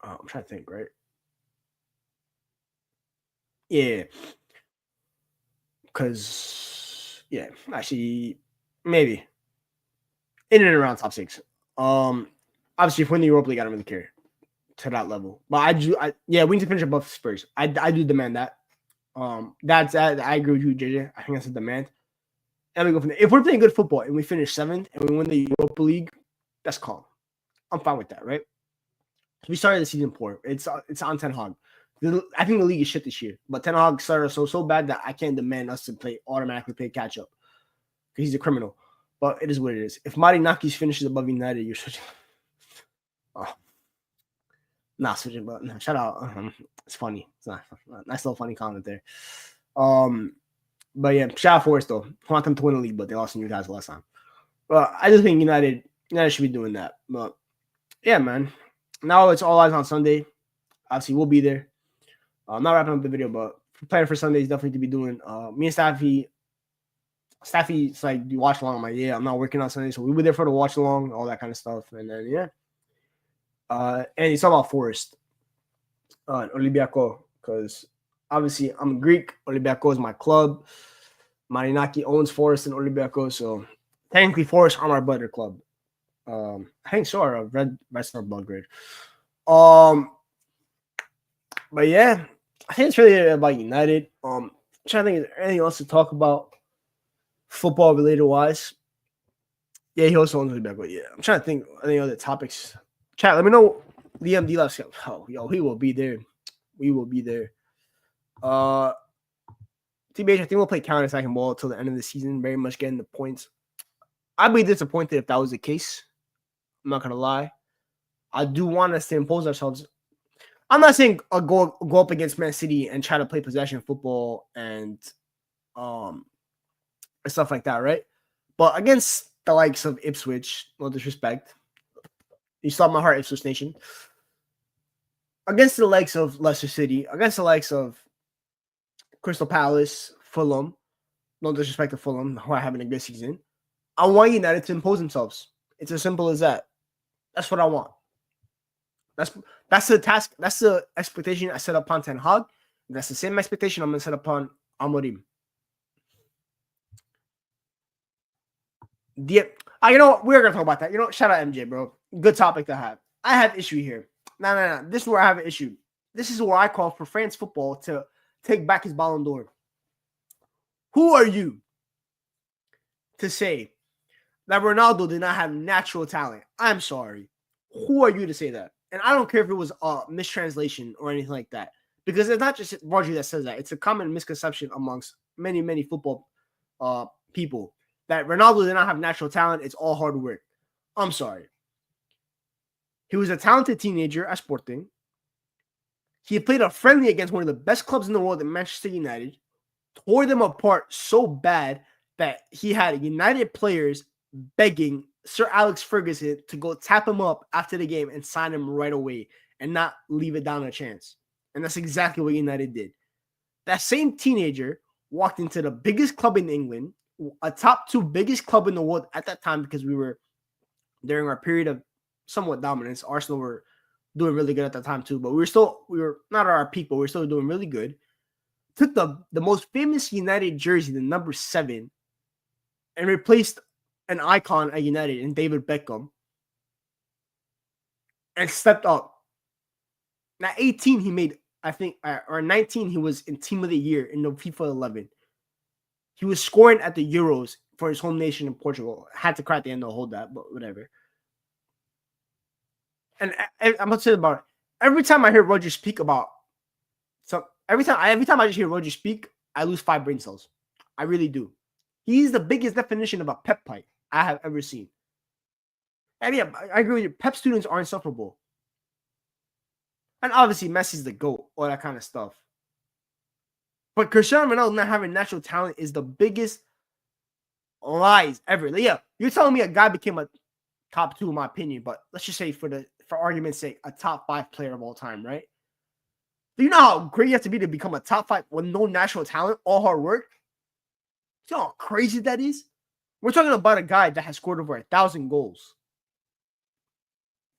I'm trying to think, right? Yeah. Because, yeah, actually, maybe. In and around top 6. Obviously, if we win the Europa League, I don't really care to that level. But we need to finish above Spurs. I do demand that. I agree with you, JJ. I think that's a demand. And we go from there. If we're playing good football and we finish 7th and we win the Europa League, that's calm. I'm fine with that, right? We started the season poor. It's on Ten Hag. I think the league is shit this year, but Ten Hag started so bad that I can't demand us to automatically play catch up because he's a criminal. But it is what it is. If Marinakis finishes above United, you're switching. Oh, not switching, but no, shout out. It's funny. It's not nice little funny comment there. But yeah, shout out Forest though. I want them to win the league, but they lost to Newcastle last time. But I just think United should be doing that. But yeah, man. Now it's all eyes on Sunday. Obviously, we'll be there. I'm not wrapping up the video, but planning for Sunday is definitely to be doing. Me and Staffy's like, do you watch along? I'm like, yeah, I'm not working on Sunday, so we were there for the watch along, all that kind of stuff. And then yeah. And it's all about Forest. Olympiacos, because obviously I'm Greek. Olympiacos is my club. Marinaki owns Forest and Olympiacos, so technically Forest are my brother club. I think so, or Red Star Belgrade. But yeah, I think it's really about United. I'm trying to think, is there anything else to talk about football related wise? Yeah, he also owns Olympiacos. Yeah, I'm trying to think any other topics. Chat, let me know. Liam D. Oh, yo, he will be there. We will be there. TBH, I think we'll play counter-attacking ball until the end of the season, very much getting the points. I'd be disappointed if that was the case. I'm not going to lie. I do want us to impose ourselves. I'm not saying go up against Man City and try to play possession football and stuff like that, right? But against the likes of Ipswich, no disrespect, you saw my heart, Ipswich Nation. Against the likes of Leicester City, against the likes of Crystal Palace, Fulham, no disrespect to Fulham, who are having a good season, I want United to impose themselves. It's as simple as that. That's what I want. That's the task. That's the expectation I set upon Ten Hag. That's the same expectation I'm going to set upon Amorim. You know what? We're going to talk about that. You know, shout out MJ, bro. Good topic to have. I have issue here. No. This is where I have an issue. This is where I call for France football to take back his Ballon d'Or. Who are you to say that Ronaldo did not have natural talent? I'm sorry. Who are you to say that? And I don't care if it was a mistranslation or anything like that. Because it's not just Roger that says that. It's a common misconception amongst many, many football people that Ronaldo did not have natural talent. It's all hard work. I'm sorry. He was a talented teenager at Sporting. He played a friendly against one of the best clubs in the world, Manchester United, tore them apart so bad that he had United players begging Sir Alex Ferguson to go tap him up after the game and sign him right away and not leave it down a chance. And that's exactly what United did. That same teenager walked into the biggest club in England, a top 2 biggest club in the world at that time, because we were during our period of somewhat dominance. Arsenal were doing really good at that time too, but we were not at our peak, but we were still doing really good. Took the most famous United jersey, the number 7, and replaced an icon at United in David Beckham, and stepped up. Now, 18, he made, I think, or 19, he was in Team of the Year in the FIFA 11. He was scoring at the Euros for his home nation in Portugal. Had to cry at the end to hold that, but whatever. And I'm upset about it. Every time I hear Roger speak about every time I just hear Roger speak, I lose 5 brain cells. I really do. He's the biggest definition of a pep pipe I have ever seen. And yeah, I agree with you. Pep students are insufferable. And obviously, Messi's the GOAT, all that kind of stuff. But Cristiano Ronaldo not having natural talent is the biggest lies ever. Like, yeah, you're telling me a guy became a top 2 in my opinion, but let's just say for argument's sake, a top 5 player of all time, right? Do you know how great you have to be to become a top 5 with no natural talent, all hard work? You know how crazy that is? We're talking about a guy that has scored over 1,000 goals.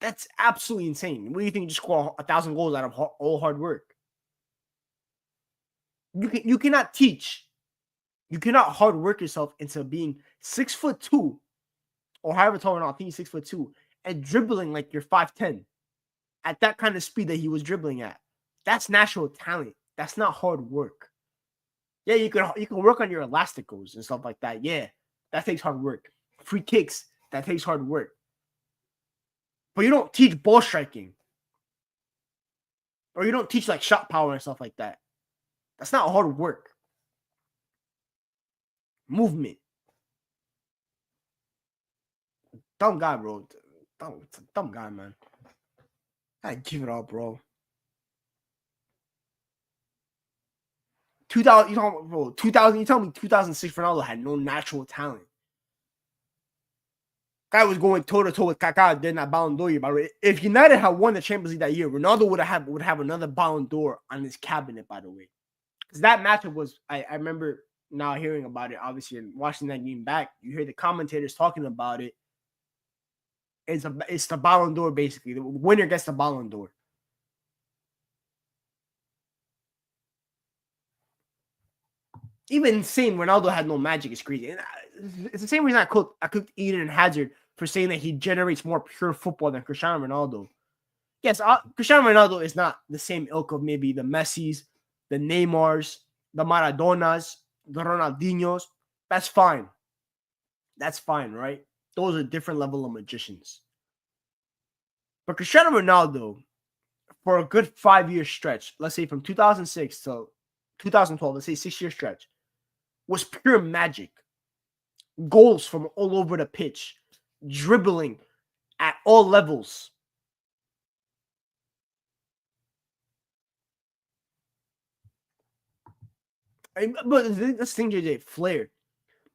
That's absolutely insane. What do you think you just score 1,000 goals out of all hard work? You cannot teach. You cannot hard work yourself into being 6'2", or however tall or not. I think he's 6'2", and dribbling like you're 5'10", at that kind of speed that he was dribbling at. That's natural talent. That's not hard work. Yeah, you can work on your elasticals and stuff like that. Yeah, that takes hard work. Free kicks, that takes hard work. But you don't teach ball striking. Or you don't teach like shot power and stuff like that. That's not hard work. Movement. Dumb guy, bro. Dumb guy, man. I give it up, bro. 2000, you talking, bro? 2000. You tell me 2006 Ronaldo had no natural talent. Guy was going toe to toe with Kaká during that Ballon d'Or year. By the way, if United had won the Champions League that year, Ronaldo would have another Ballon d'Or on his cabinet. By the way, because that matchup was, I remember now hearing about it, obviously, and watching that game back. You hear the commentators talking about it. It's the Ballon d'Or basically. The winner gets the Ballon d'Or. Even saying Ronaldo had no magic is crazy. And it's the same reason I cooked Eden Hazard for saying that he generates more pure football than Cristiano Ronaldo. Yes, Cristiano Ronaldo is not the same ilk of maybe the Messis, the Neymars, the Maradonas, the Ronaldinhos. That's fine. That's fine, right? Those are different level of magicians. But Cristiano Ronaldo, for a good 5-year stretch, let's say from 2006 to 2012, let's say 6-year stretch, was pure magic. Goals from all over the pitch, dribbling at all levels. But this thing, JJ, flair.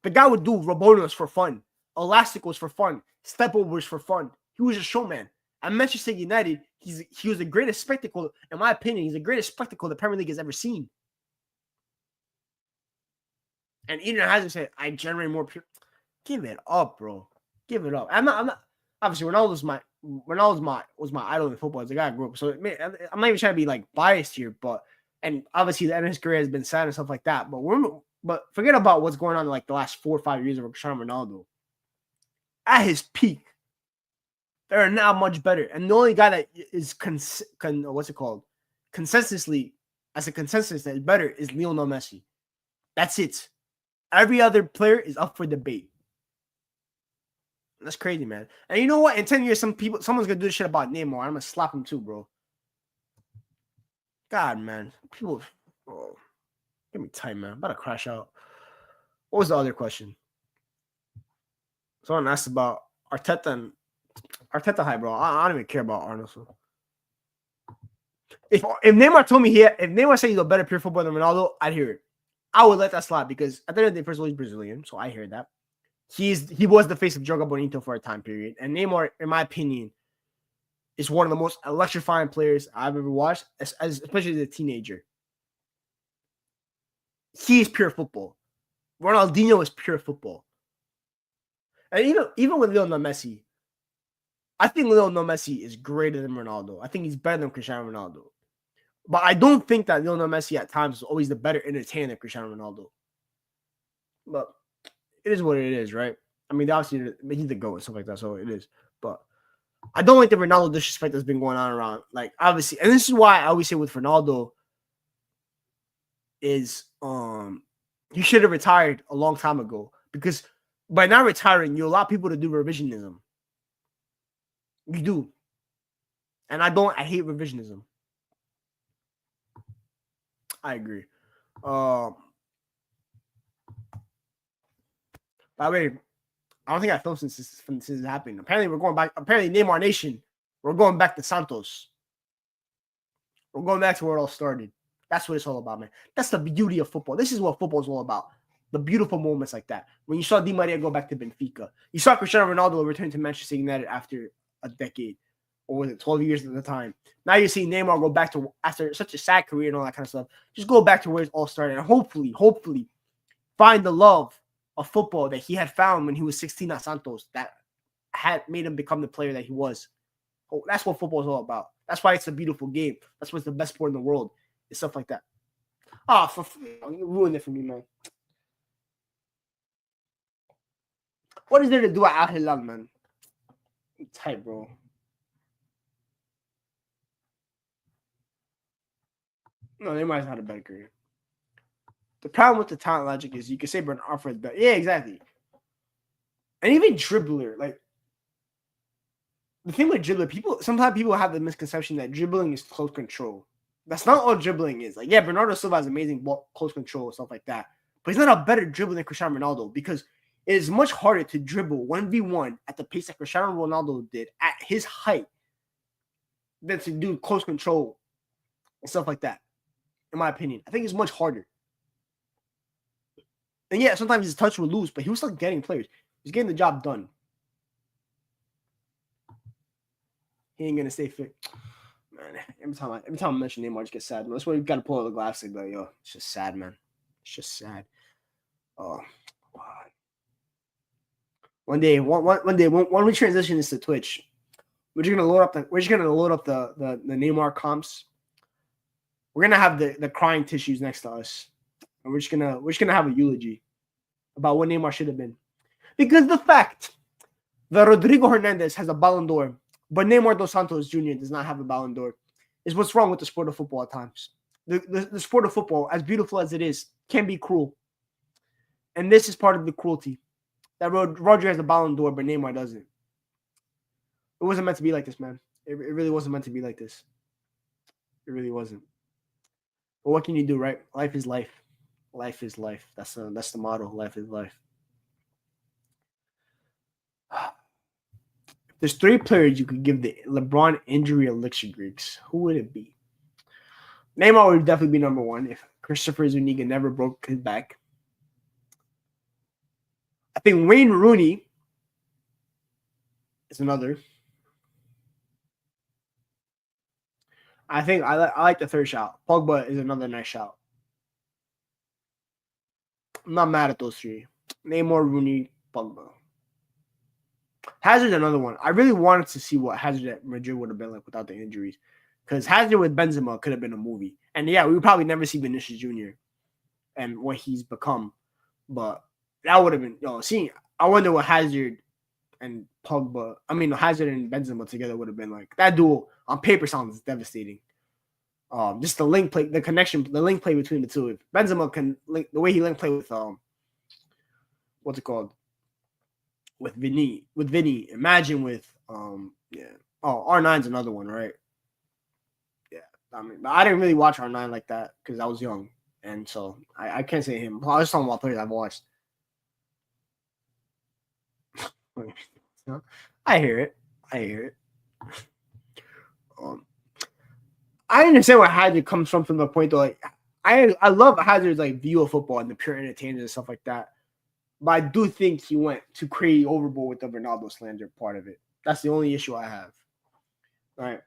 The guy would do Rabonas for fun, Elasticos for fun, step overs for fun. He was a showman. At Manchester United, he was the greatest spectacle, in my opinion. He's the greatest spectacle the Premier League has ever seen. And Eden Hazard said, "I generate more pure." Give it up, bro. Give it up. I'm not. Obviously, Ronaldo was my idol in football as a guy I grew up. So I'm not even trying to be like biased here, but and obviously the end of his career has been sad and stuff like that. But forget about what's going on in like the last 4 or 5 years of Cristiano Ronaldo. At his peak, they're now much better. And the only guy that is consensusly as a consensus that is better is Lionel Messi. That's it. Every other player is up for debate. That's crazy, man. And you know what? In 10 years, someone's gonna do this shit about Neymar. I'm gonna slap him too, bro. God, man. People, bro. Give me time, man. I'm about to crash out. What was the other question? Someone asked about Arteta and Arteta high, bro. I don't even care about Arnold. So. If Neymar told me if Neymar said he's a better pure footballer than Ronaldo, I'd hear it. I would let that slide because at the end of the day, first of all, he's Brazilian, so I hear that. He was the face of Joga Bonito for a time period. And Neymar, in my opinion, is one of the most electrifying players I've ever watched, especially as a teenager. He is pure football. Ronaldinho is pure football. And even with Lionel Messi, I think Lionel Messi is greater than Ronaldo. I think he's better than Cristiano Ronaldo. But I don't think that Lionel Messi at times is always the better entertainer than Cristiano Ronaldo. But it is what it is, right? I mean, obviously, he's the GOAT and stuff like that, so it is. But I don't like the Ronaldo disrespect that's been going on around. Like, obviously, and this is why I always say with Ronaldo is he should have retired a long time ago. Because by not retiring, you allow people to do revisionism. You do. And I hate revisionism. I agree. By the way, I don't think I filmed since this is happening. Apparently, we're going back. Apparently, Neymar Nation, we're going back to Santos. We're going back to where it all started. That's what it's all about, man. That's the beauty of football. This is what football is all about. The beautiful moments like that. When you saw Di Maria go back to Benfica. You saw Cristiano Ronaldo return to Manchester United after a decade. Or was it 12 years at the time? Now you're seeing Neymar go back to, after such a sad career and all that kind of stuff, just go back to where it all started. And hopefully, find the love of football that he had found when he was 16 at Santos that had made him become the player that he was. Oh, that's what football is all about. That's why it's a beautiful game. That's what's the best sport in the world. It's stuff like that. You ruined it for me, man. What is there to do at Al Hilal, man? I'm tight, bro. No, Neymar's had a better career. The problem with the talent logic is you can say Bernard Arthur, but yeah, exactly. And even dribbler, like the thing with dribbler, sometimes people have the misconception that dribbling is close control. That's not all dribbling is. Like, yeah, Bernardo Silva has amazing ball, close control and stuff like that, but he's not a better dribbler than Cristiano Ronaldo because It is much harder to dribble 1v1 at the pace that Cristiano Ronaldo did at his height than to do close control and stuff like that, in my opinion. I think it's much harder. And yeah, sometimes his touch would lose, but he was still getting players. He was getting the job done. He ain't gonna stay fit. Man, every time I mention Neymar, I just get sad. Man. That's why you gotta pull out the glass and be like, yo, it's just sad, man. It's just sad. Oh, God. One day, when we transition this to Twitch, we're just gonna load up the Neymar comps. We're gonna have the crying tissues next to us, and we're just gonna have a eulogy about what Neymar should have been, because the fact that Rodrigo Hernandez has a Ballon d'Or, but Neymar dos Santos Jr. does not have a Ballon d'Or, is what's wrong with the sport of football at times. The sport of football, as beautiful as it is, can be cruel, and this is part of the cruelty. That Rodri has a Ballon d'Or, but Neymar doesn't. It wasn't meant to be like this, man. It really wasn't meant to be like this. It really wasn't. But what can you do, right? Life is life. Life is life. That's the motto. Life is life. If there's 3 players you could give the LeBron injury elixir drinks, who would it be? Neymar would definitely be number 1 if Christopher Zuniga never broke his back. I think Wayne Rooney is another. I think I like the third shout. Pogba is another nice shout. I'm not mad at those 3. Neymar, Rooney, Pogba. Hazard's another one. I really wanted to see what Hazard at Madrid would have been like without the injuries. Because Hazard with Benzema could have been a movie. And yeah, we would probably never see Vinicius Jr. and what he's become. But that would have been, I wonder what Hazard and Hazard and Benzema together would have been like. That duel on paper sounds devastating. Just the link play, the connection, the link play between the two. If Benzema can link the way he link play with what's it called? With Vinny. Imagine with R9's another one, right? Yeah. But I didn't really watch R9 like that because I was young. And so I can't say him. I was talking about players I've watched. I hear it. I understand where Hazard comes from the point though. Like I love Hazard's like view of football and the pure entertainment and stuff like that. But I do think he went too crazy overboard with the Ronaldo slander part of it. That's the only issue I have. All right.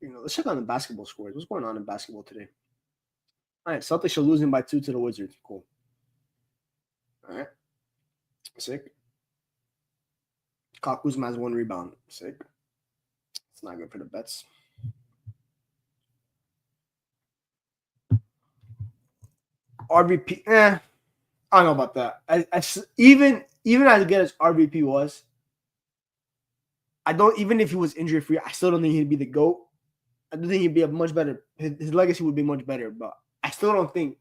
Let's check on the basketball scores. What's going on in basketball today? All right, Celtics are losing by 2 to the Wizards. Cool. All right. Sick. Kyle Kuzma has 1 rebound. Sick. It's not good for the bets. RVP, I don't know about that. Even as good as RVP was, even if he was injury free, I still don't think he'd be the GOAT. I don't think he'd be a much better. His legacy would be much better, but I still don't think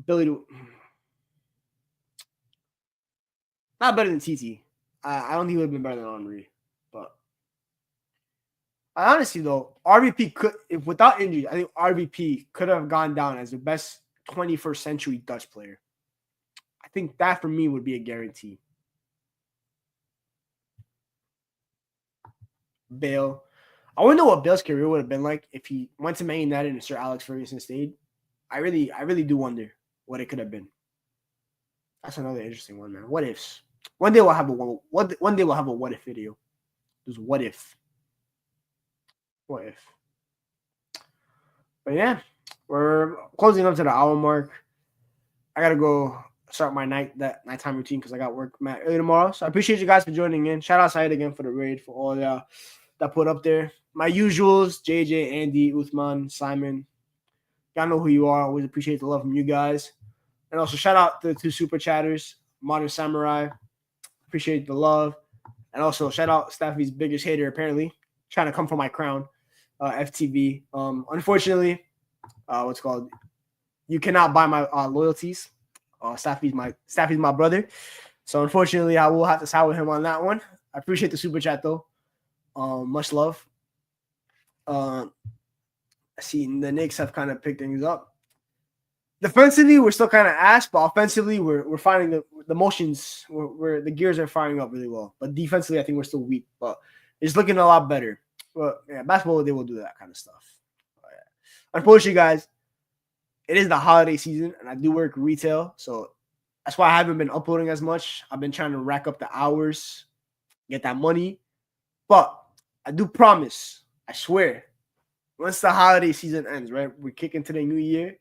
Billy not better than TT. I don't think he would have been better than Henry, but I honestly though RVP could, if without injury, I think RVP could have gone down as the best 21st century Dutch player. I think that for me would be a guarantee. Bale. I wonder what Bale's career would have been like if he went to Man United and Sir Alex Ferguson stayed. I really do wonder what it could have been. That's another interesting one, man. What ifs? One day we'll have a what if video. Just what if. What if? But yeah, we're closing up to the hour mark. I gotta go start my nighttime routine because I got work early tomorrow. So I appreciate you guys for joining in. Shout out Syed again for the raid, for all y'all that put up there. My usuals, JJ, Andy, Uthman, Simon. Y'all know who you are. Always appreciate the love from you guys. And also shout out to the 2 super chatters, Modern Samurai. Appreciate the love. And also shout out Staffy's biggest hater, apparently, trying to come for my crown, FTV. Unfortunately, you cannot buy my loyalties. Staffy's my brother. So unfortunately, I will have to side with him on that one. I appreciate the super chat though. Much love. I see the Knicks have kind of picked things up. Defensively, we're still kind of ass, but offensively, we're finding the motions, where the gears are firing up really well. But defensively, I think we're still weak, but it's looking a lot better. But yeah, basketball, they will do that kind of stuff. But, yeah. Unfortunately, guys, it is the holiday season, and I do work retail, so that's why I haven't been uploading as much. I've been trying to rack up the hours, get that money. But I do promise, I swear, once the holiday season ends, right, we kick into the new year,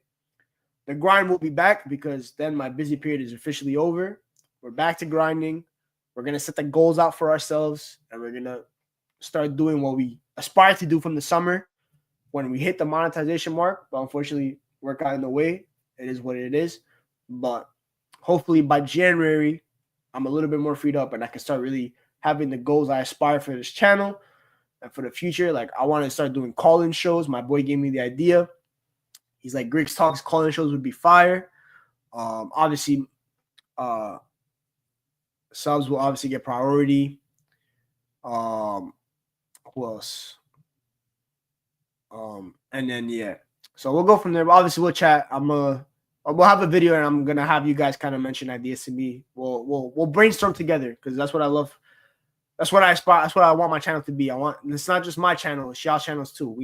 the grind will be back because then my busy period is officially over. We're back to grinding. We're going to set the goals out for ourselves, and we're going to start doing what we aspire to do from the summer when we hit the monetization mark. But unfortunately, work got in the way. It is what it is. But hopefully by January, I'm a little bit more freed up and I can start really having the goals I aspire for this channel and for the future. Like, I want to start doing call-in shows. My boy gave me the idea. He's like, Griggs Talks call-in shows would be fire. Obviously, subs will obviously get priority. Who else? And then, yeah. So we'll go from there. But obviously, we'll chat. We'll have a video, and I'm gonna have you guys kind of mention ideas to me. We'll brainstorm together because that's what I love. That's what I aspire. That's what I want my channel to be. It's not just my channel; it's y'all's channels too.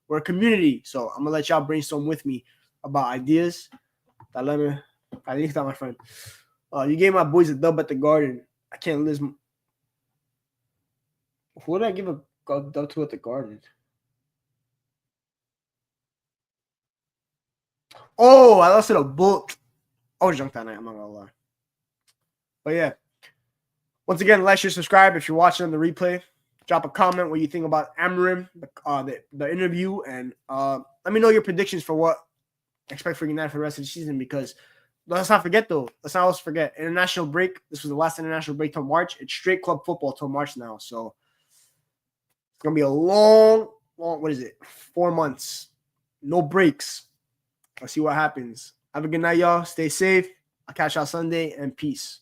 We're a community, so I'm gonna let y'all brainstorm with me about ideas. I think that, my friend. You gave my boys a dub at the Garden. I can't lose. Who did I give a dub to at the Garden? Oh, I lost to the Bull. I was drunk that night. I'm not gonna lie. But yeah. Once again, like, share, subscribe. If you're watching on the replay, drop a comment what you think about Amorim, the interview, and let me know your predictions for what I expect for United for the rest of the season. Because let's not forget, though. Let's not also forget international break. This was the last international break till March. It's straight club football till March now. So it's gonna be a long. What is it? 4 months, no breaks. Let's see what happens. Have a good night, y'all. Stay safe. I'll catch y'all Sunday, and peace.